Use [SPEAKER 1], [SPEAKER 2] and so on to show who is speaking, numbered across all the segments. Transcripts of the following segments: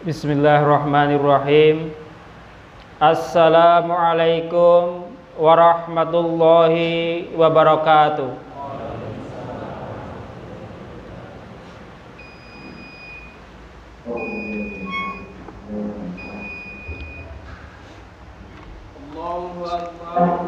[SPEAKER 1] Bismillahirrahmanirrahim. Assalamualaikum warahmatullahi wabarakatuh.
[SPEAKER 2] Allahu Akbar.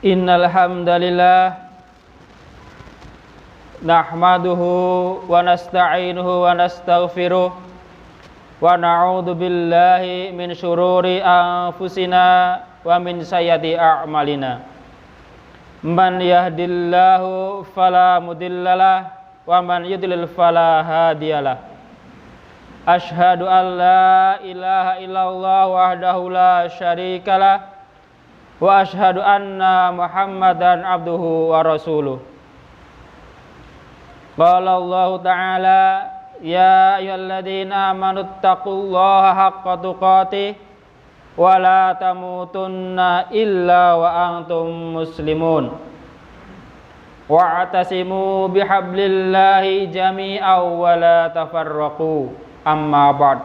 [SPEAKER 1] Innal hamdalillah nahmaduhu wa nasta'inuhu wa nastaghfiruh wa na'udzu billahi min syururi anfusina wa min sayyiati a'malina. Man yahdillahu fala mudhillalah wa man yudlil fala hadiyalah. Asyhadu an la ilaha illallah wahdahu la syarikalah wa asyhadu anna Muhammadan abduhu wa rasuluh. Qala Allah Ta'ala ya ayyuhalladzina amanu taqullaha haqqa tuqatih wa la tamutunna illa wa antum muslimun. wa'tasimu bihablillahi jami'an wa la tafarraqu. Amma ba'd.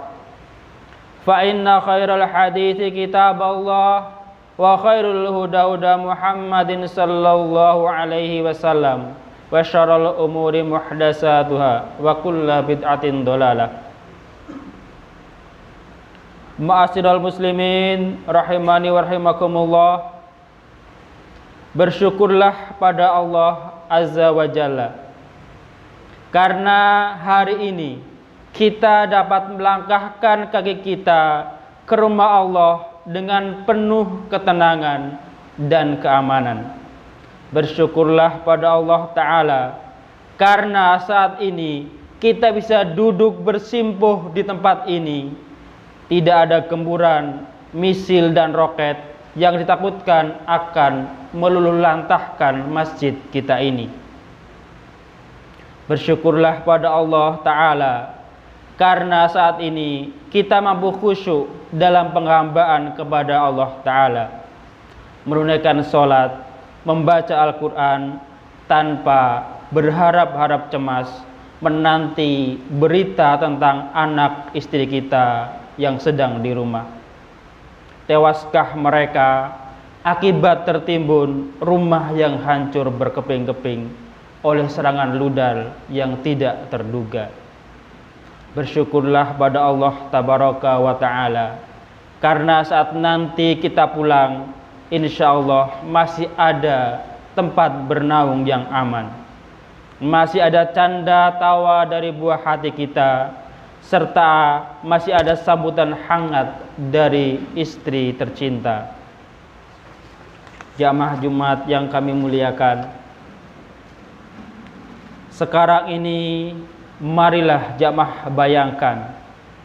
[SPEAKER 1] Fa inna khairal hadithi kitaballah wa khairul huda huda Muhammadin sallallahu alaihi wasallam wa syarrul umuri muhdatsatuha wa kullu bid'atin dhalalah. Ma'asyiral muslimin rahimani wa rahimakumullah. Bersyukurlah pada Allah Azza wa Jalla karena hari ini kita dapat melangkahkan kaki kita ke rumah Allah dengan penuh ketenangan dan keamanan. Bersyukurlah pada Allah Ta'ala karena saat ini kita bisa duduk bersimpuh di tempat ini. Tidak ada gemburan, misil dan roket yang ditakutkan akan meluluhlantahkan masjid kita ini. Bersyukurlah pada Allah Ta'ala karena saat ini kita mampu khusyuk dalam penghambaan kepada Allah Ta'ala, menunaikan sholat, membaca Al-Quran tanpa berharap-harap cemas, menanti berita tentang anak istri kita yang sedang di rumah. Tewaskah mereka akibat tertimbun rumah yang hancur berkeping-keping oleh serangan ludal yang tidak terduga. Bersyukurlah pada Allah Tabaraka wa Ta'ala karena saat nanti kita pulang, insya Allah masih ada tempat bernaung yang aman, masih ada canda tawa dari buah hati kita, serta masih ada sambutan hangat dari istri tercinta. Jamaah Jumat yang kami muliakan, sekarang ini marilah jamaah bayangkan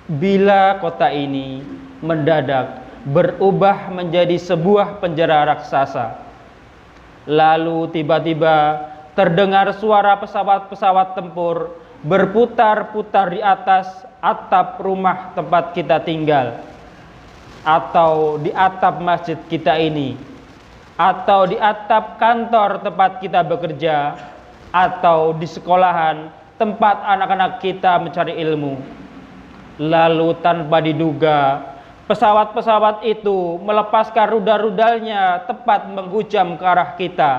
[SPEAKER 1] bila kota ini mendadak berubah menjadi sebuah penjara raksasa. Lalu tiba-tiba terdengar suara pesawat-pesawat tempur berputar-putar di atas atap rumah tempat kita tinggal, atau di atap masjid kita ini, atau di atap kantor tempat kita bekerja, atau di sekolahan tempat anak-anak kita mencari ilmu. Lalu tanpa diduga pesawat-pesawat itu melepaskan rudal-rudalnya tepat menghujam ke arah kita,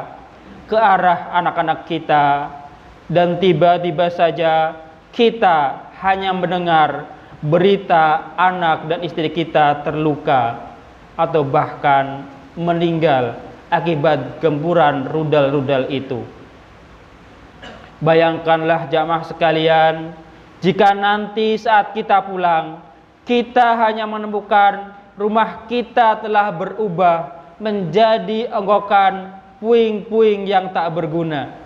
[SPEAKER 1] ke arah anak-anak kita. Dan tiba-tiba saja kita hanya mendengar berita anak dan istri kita terluka atau bahkan meninggal akibat gempuran rudal-rudal itu. Bayangkanlah jamaah sekalian, jika nanti saat kita pulang, kita hanya menemukan rumah kita telah berubah menjadi onggokan puing-puing yang tak berguna.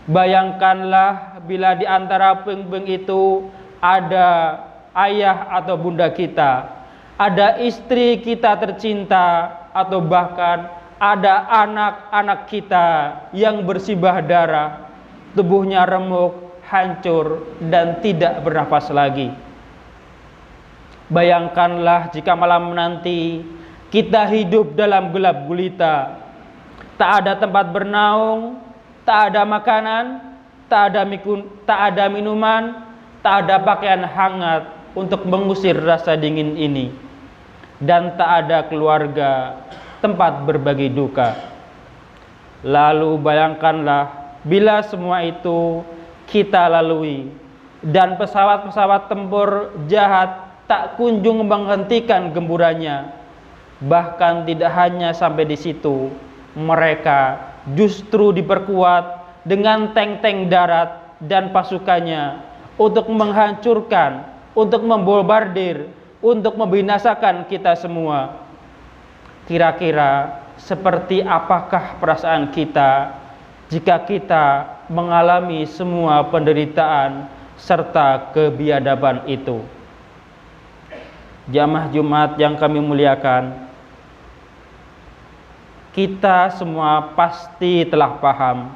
[SPEAKER 1] Bayangkanlah bila di antara puing-puing itu ada ayah atau bunda kita, ada istri kita tercinta, atau bahkan ada anak-anak kita yang bersimbah darah, tubuhnya remuk, hancur, dan tidak bernafas lagi. Bayangkanlah jika malam nanti kita hidup dalam gelap gulita, tak ada tempat bernaung, tak ada makanan, tak ada minuman, tak ada pakaian hangat untuk mengusir rasa dingin ini, dan tak ada keluarga tempat berbagi duka. Lalu bayangkanlah bila semua itu kita lalui dan pesawat-pesawat tempur jahat tak kunjung menghentikan gemburannya. Bahkan tidak hanya sampai di situ, mereka justru diperkuat dengan tank-tank darat dan pasukannya untuk menghancurkan, untuk membombardir, untuk membinasakan kita semua. Kira-kira seperti apakah perasaan kita jika kita mengalami semua penderitaan serta kebiadaban itu? Jamaah Jumat yang kami muliakan, kita semua pasti telah paham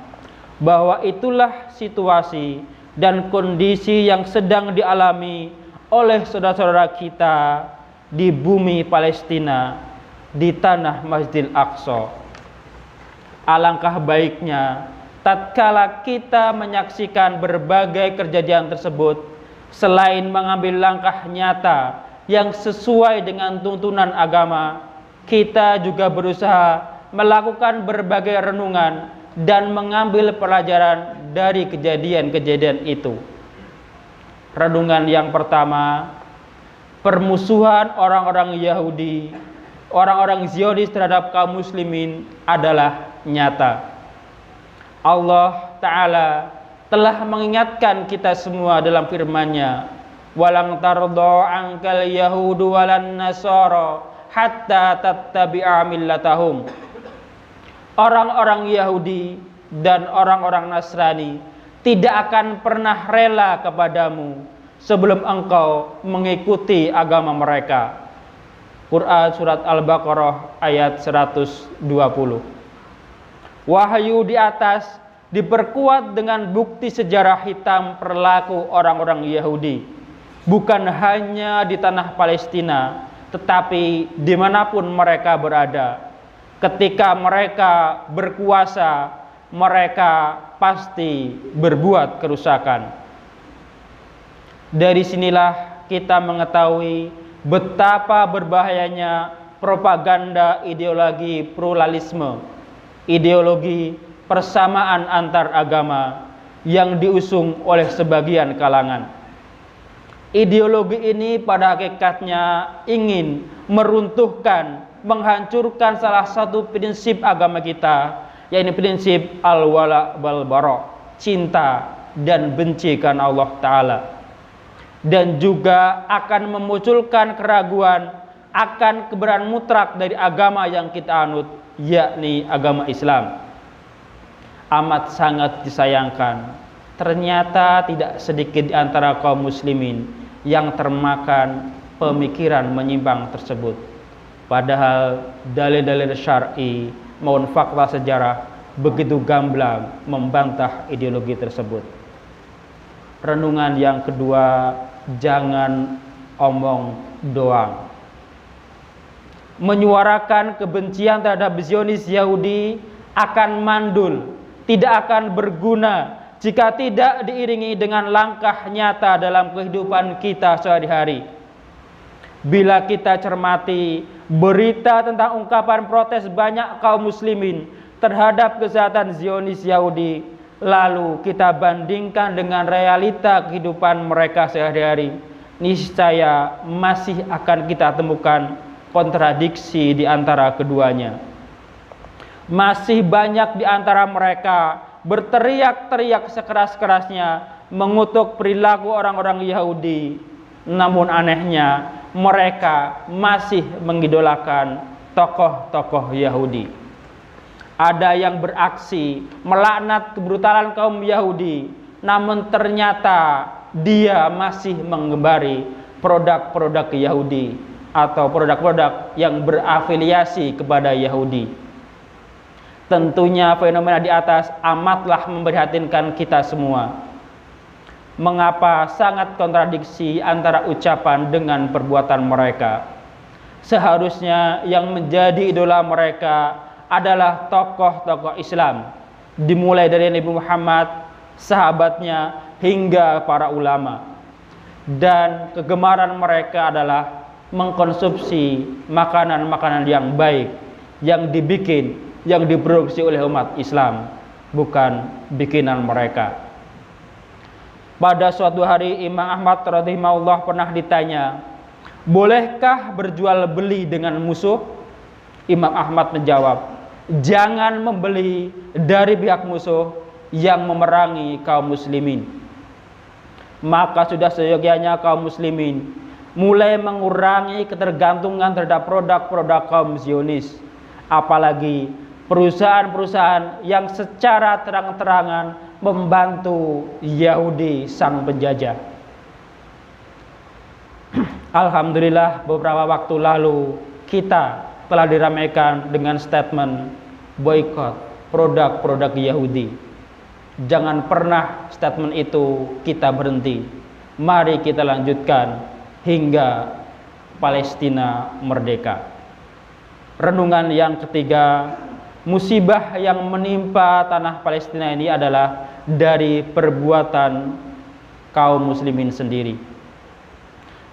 [SPEAKER 1] bahwa itulah situasi dan kondisi yang sedang dialami oleh saudara-saudara kita di bumi Palestina, di tanah Masjidil Aqsa. Alangkah baiknya tatkala kita menyaksikan berbagai kejadian tersebut, selain mengambil langkah nyata yang sesuai dengan tuntunan agama, kita juga berusaha melakukan berbagai renungan dan mengambil pelajaran dari kejadian-kejadian itu. Renungan yang pertama, permusuhan orang-orang Yahudi, orang-orang Zionis terhadap kaum muslimin adalah nyata. Allah Ta'ala telah mengingatkan kita semua dalam firman-Nya, walang tardo angkal yahudu walan nasara hatta tattabi'a millatahum. Orang-orang Yahudi dan orang-orang Nasrani tidak akan pernah rela kepadamu sebelum engkau mengikuti agama mereka. Quran surat Al-Baqarah ayat 120. Wahyu di atas diperkuat dengan bukti sejarah hitam perilaku orang-orang Yahudi, bukan hanya di tanah Palestina, tetapi dimanapun mereka berada. Ketika mereka berkuasa, mereka pasti berbuat kerusakan. Dari sinilah kita mengetahui betapa berbahayanya propaganda ideologi pluralisme, ideologi persamaan antar agama yang diusung oleh sebagian kalangan. Ideologi ini pada hakikatnya ingin meruntuhkan, menghancurkan salah satu prinsip agama kita, yaitu prinsip al-wala wal bara, cinta dan benci karena Allah Ta'ala. Dan juga akan memunculkan keraguan akan kebenaran mutlak dari agama yang kita anut, yakni agama Islam. Amat sangat disayangkan, ternyata tidak sedikit di antara kaum muslimin yang termakan pemikiran menyimpang tersebut. Padahal dalil-dalil syar'i maupun fakta sejarah begitu gamblang membantah ideologi tersebut. Renungan yang kedua, jangan omong doang. Menyuarakan kebencian terhadap Zionis Yahudi akan mandul, tidak akan berguna jika tidak diiringi dengan langkah nyata dalam kehidupan kita sehari-hari. Bila kita cermati berita tentang ungkapan protes banyak kaum muslimin terhadap kejahatan Zionis Yahudi, lalu kita bandingkan dengan realita kehidupan mereka sehari-hari, niscaya masih akan kita temukan kontradiksi di antara keduanya. Masih banyak di antara mereka berteriak-teriak sekeras-kerasnya mengutuk perilaku orang-orang Yahudi. Namun anehnya mereka masih mengidolakan tokoh-tokoh Yahudi. Ada yang beraksi melaknat kebrutalan kaum Yahudi, namun ternyata dia masih mengembari produk-produk Yahudi atau produk-produk yang berafiliasi kepada Yahudi. Tentunya fenomena di atas amatlah memprihatinkan kita semua. Mengapa sangat kontradiksi antara ucapan dengan perbuatan mereka? Seharusnya yang menjadi idola mereka adalah tokoh-tokoh Islam, dimulai dari Nabi Muhammad, sahabatnya, hingga para ulama. Dan kegemaran mereka adalah mengkonsumsi makanan-makanan yang baik, yang dibikin, yang diproduksi oleh umat Islam, bukan bikinan mereka. Pada suatu hari Imam Ahmad radhimahullah pernah ditanya, bolehkah berjual beli dengan musuh? Imam Ahmad menjawab, jangan membeli dari pihak musuh yang memerangi kaum muslimin. Maka sudah seyogyanya kaum muslimin mulai mengurangi ketergantungan terhadap produk-produk kaum Zionis, apalagi perusahaan-perusahaan yang secara terang-terangan membantu Yahudi sang penjajah. Alhamdulillah beberapa waktu lalu kita telah diramaikan dengan statement boykot produk-produk Yahudi. Jangan pernah statement itu kita berhenti. Mari kita lanjutkan hingga Palestina merdeka. Renungan yang ketiga, musibah yang menimpa tanah Palestina ini adalah dari perbuatan kaum muslimin sendiri.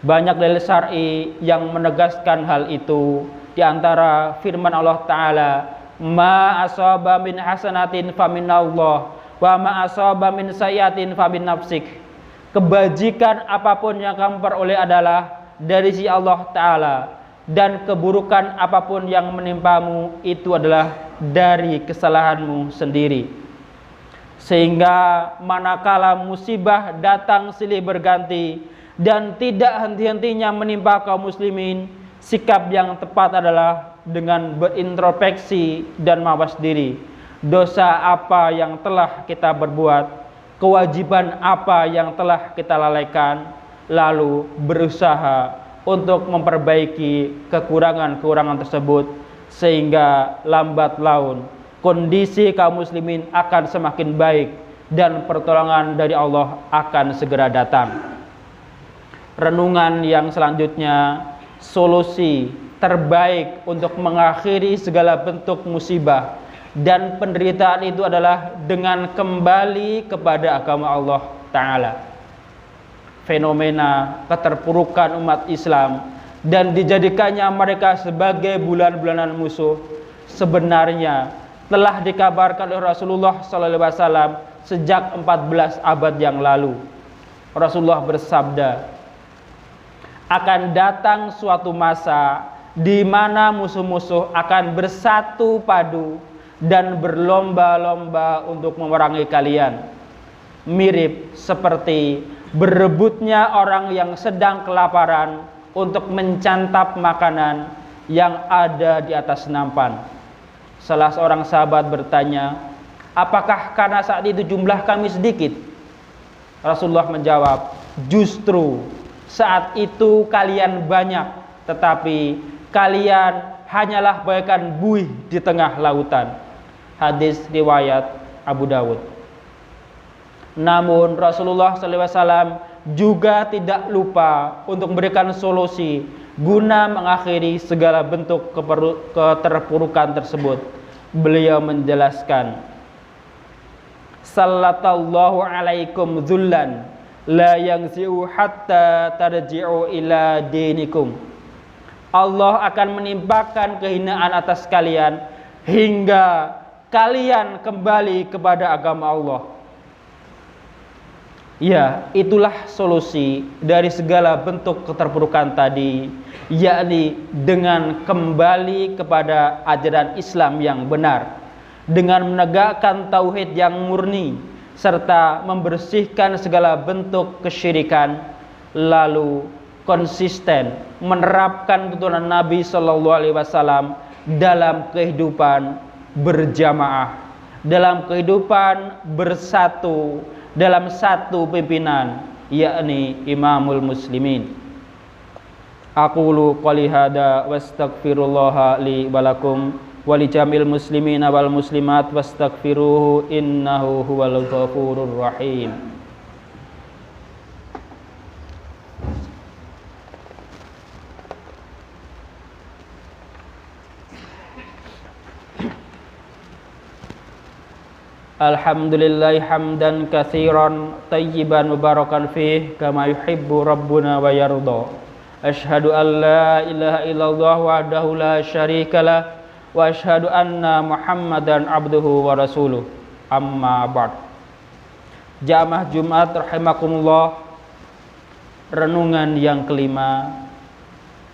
[SPEAKER 1] Banyak dalil syar'i yang menegaskan hal itu, di antara firman Allah Ta'ala, ma asaba min hasanatin faminallah wa ma asaba min sayyatin famin nafsik. Kebajikan apapun yang kamu peroleh adalah dari si Allah Ta'ala, dan keburukan apapun yang menimpamu itu adalah dari kesalahanmu sendiri. Sehingga manakala musibah datang silih berganti dan tidak henti-hentinya menimpa kaum muslimin, sikap yang tepat adalah dengan berintrospeksi dan mawas diri. Dosa apa yang telah kita berbuat, kewajiban apa yang telah kita lalaikan, lalu berusaha untuk memperbaiki kekurangan-kekurangan tersebut, sehingga lambat laun kondisi kaum muslimin akan semakin baik dan pertolongan dari Allah akan segera datang. Renungan yang selanjutnya, solusi terbaik untuk mengakhiri segala bentuk musibah dan penderitaan itu adalah dengan kembali kepada agama Allah Ta'ala. Fenomena keterpurukan umat Islam dan dijadikannya mereka sebagai bulan-bulanan musuh sebenarnya telah dikabarkan oleh Rasulullah SAW sejak 14 abad yang lalu. Rasulullah bersabda, akan datang suatu masa di mana musuh-musuh akan bersatu padu dan berlomba-lomba untuk memerangi kalian. Mirip seperti berebutnya orang yang sedang kelaparan untuk mencantap makanan yang ada di atas nampan. Salah seorang sahabat bertanya, apakah karena saat itu jumlah kami sedikit? Rasulullah menjawab, justru saat itu kalian banyak, tetapi kalian hanyalah bagaikan buih di tengah lautan. Hadis riwayat Abu Dawud. Namun Rasulullah SAW juga tidak lupa untuk memberikan solusi guna mengakhiri segala bentuk keterpurukan tersebut. Beliau menjelaskan, sallallahu alaikum dzullan la yangzi'u hatta tarji'u ila dinikum. Allah akan menimpakan kehinaan atas kalian hingga kalian kembali kepada agama Allah. Ya, itulah solusi dari segala bentuk keterpurukan tadi, yakni dengan kembali kepada ajaran Islam yang benar, dengan menegakkan tauhid yang murni, serta membersihkan segala bentuk kesyirikan, lalu konsisten menerapkan tuntunan Nabi SAW dalam kehidupan berjamaah, dalam kehidupan bersatu, dalam satu pimpinan, yakni Imamul Muslimin. Aqulu qouli hada wastaghfirullaha li walakum walijamil muslimina wal muslimat wastaghfiruhu innahu huwal ghafurur rahim. Alhamdulillahi hamdan katsiran tayyiban mubarakan fih kama yuhibbu rabbuna wa yarda. Asyhadu an la ilaha illallah wahdahu la syarikalah wa asyhadu anna Muhammadan abduhu wa rasuluh. Amma ba'd. Jamaah Jumat rahimakumullah, renungan yang kelima,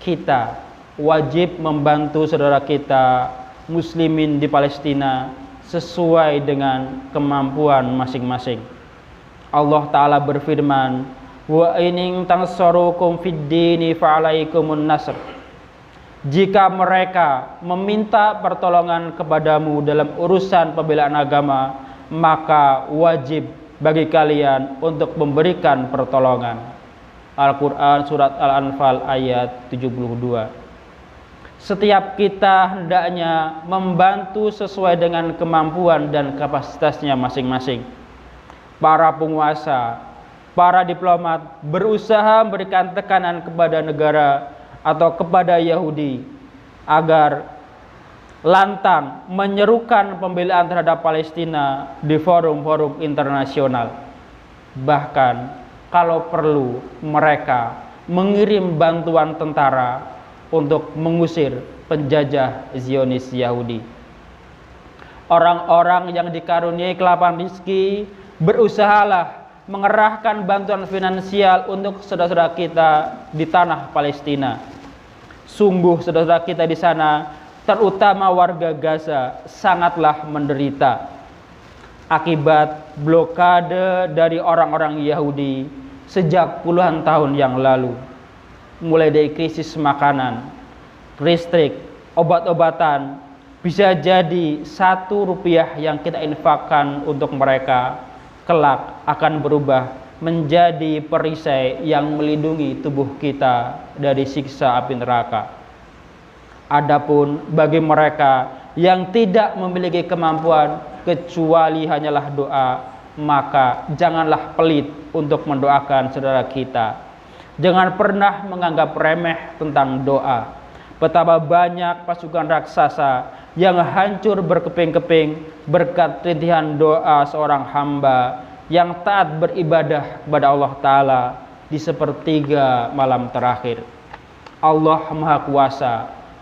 [SPEAKER 1] kita wajib membantu saudara kita muslimin di Palestina sesuai dengan kemampuan masing-masing. Allah Ta'ala berfirman, wa in tansarukum fid dini fa'alaikumun nasr. Jika mereka meminta pertolongan kepadamu dalam urusan pembelaan agama, maka wajib bagi kalian untuk memberikan pertolongan. Al-Quran Surat Al-Anfal ayat 72. Setiap kita hendaknya membantu sesuai dengan kemampuan dan kapasitasnya masing-masing. Para penguasa, para diplomat berusaha memberikan tekanan kepada negara atau kepada Yahudi agar lantang menyerukan pembelaan terhadap Palestina di forum-forum internasional. Bahkan kalau perlu mereka mengirim bantuan tentara untuk mengusir penjajah Zionis Yahudi. Orang-orang yang dikaruniai kelapan rezeki berusahalah mengerahkan bantuan finansial untuk saudara-saudara kita di tanah Palestina. Sungguh saudara kita di sana, terutama warga Gaza, sangatlah menderita akibat blokade dari orang-orang Yahudi sejak puluhan tahun yang lalu. Mulai dari krisis makanan, listrik, obat-obatan, bisa jadi Rp1 yang kita infakkan untuk mereka kelak akan berubah menjadi perisai yang melindungi tubuh kita dari siksa api neraka. Adapun bagi mereka yang tidak memiliki kemampuan kecuali hanyalah doa, maka janganlah pelit untuk mendoakan saudara kita. Jangan pernah menganggap remeh tentang doa. Betapa banyak pasukan raksasa yang hancur berkeping-keping berkat rintihan doa seorang hamba yang taat beribadah kepada Allah Ta'ala di sepertiga malam terakhir. Allah Maha Kuasa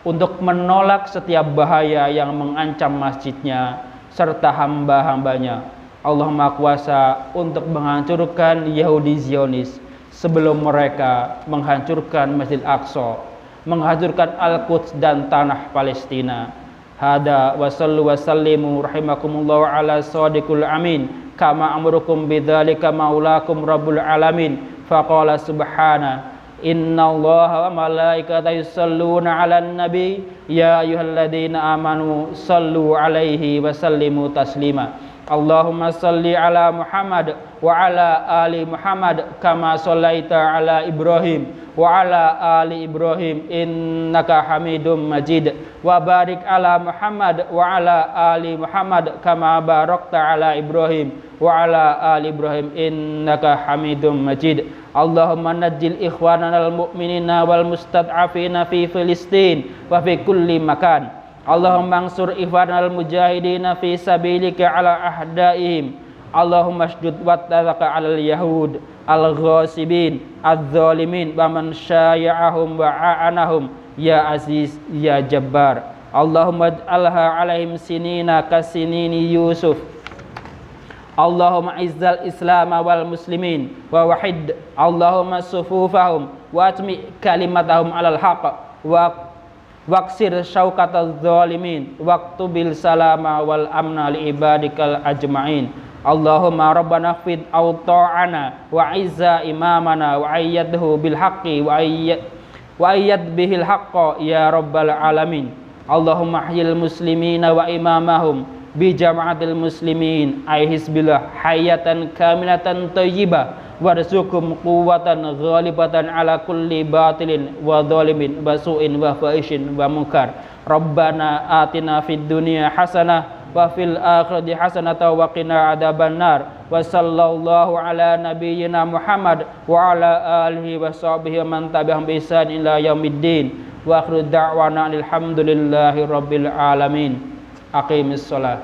[SPEAKER 1] untuk menolak setiap bahaya yang mengancam masjidnya serta hamba-hambanya. Allah Maha Kuasa untuk menghancurkan Yahudi Zionis sebelum mereka menghancurkan Masjid Aqsa, menghancurkan Al-Quds dan tanah Palestina. Hada wa sallu wa sallimu rahimakumullah ala sadiqul amin kama amrukum bidzalika maulakum rabbul alamin. Faqala subhana innallaha wa malaikatahu yusalluna 'alan nabi ya ayyuhalladzina amanu sallu 'alaihi wa sallimu taslima. Allahumma salli ala Muhammad wa ala ali Muhammad kama sallaita ala Ibrahim wa ala ali Ibrahim innaka Hamidum Majid. Wa barik ala Muhammad wa ala ali Muhammad kama barakta ala Ibrahim wa ala ali Ibrahim innaka Hamidum Majid. Allahumma najjil ikhwanana al-mu'minina wal mustad'afina fi Filistin wa fi kulli makan. Allahumma ansur ikhwanal mujahidina fi sabilika ala ahdaihim. Allahumma shdud wattadaka alal yahud al-ghasibin al-zalimin wa man syaya'ahum wa a'anahum ya aziz ya jabbar. Allahumma ij'alha alaihim sinina kasinini Yusuf. Allahumma izzal islam wal muslimin wa wahid Allahumma sufufahum wa atmi kalimatahum alal haqq wa waksir syaukatal zalimin waktubil salama wal amna li ibadikal ajma'in. Allahumma rabbana khfid awta'ana wa izza imamana wa ayyadhu bil haqqi wa ayyad bihil haqqa ya rabbal alamin. Allahumma ahyil muslimina wa imamahum bi jama'atil muslimin ay hisbillah hayatan kamilatan thayyibah warzuqhum quwwatan ghalibatan ala kulli batilin wa dhalimin wa su'in wa fahishin wa munkar. Rabbana atina fid dunya hasanah wa fil akhirati hasanah wa qina adzabannar. Wa sallallahu ala nabiyyina Muhammad wa ala alihi wa sahbihi man tabi'ahum bi ihsan ila yaumiddin. Wa akhiru da'wana alhamdulillahi rabbil alamin. Aqimis shalah.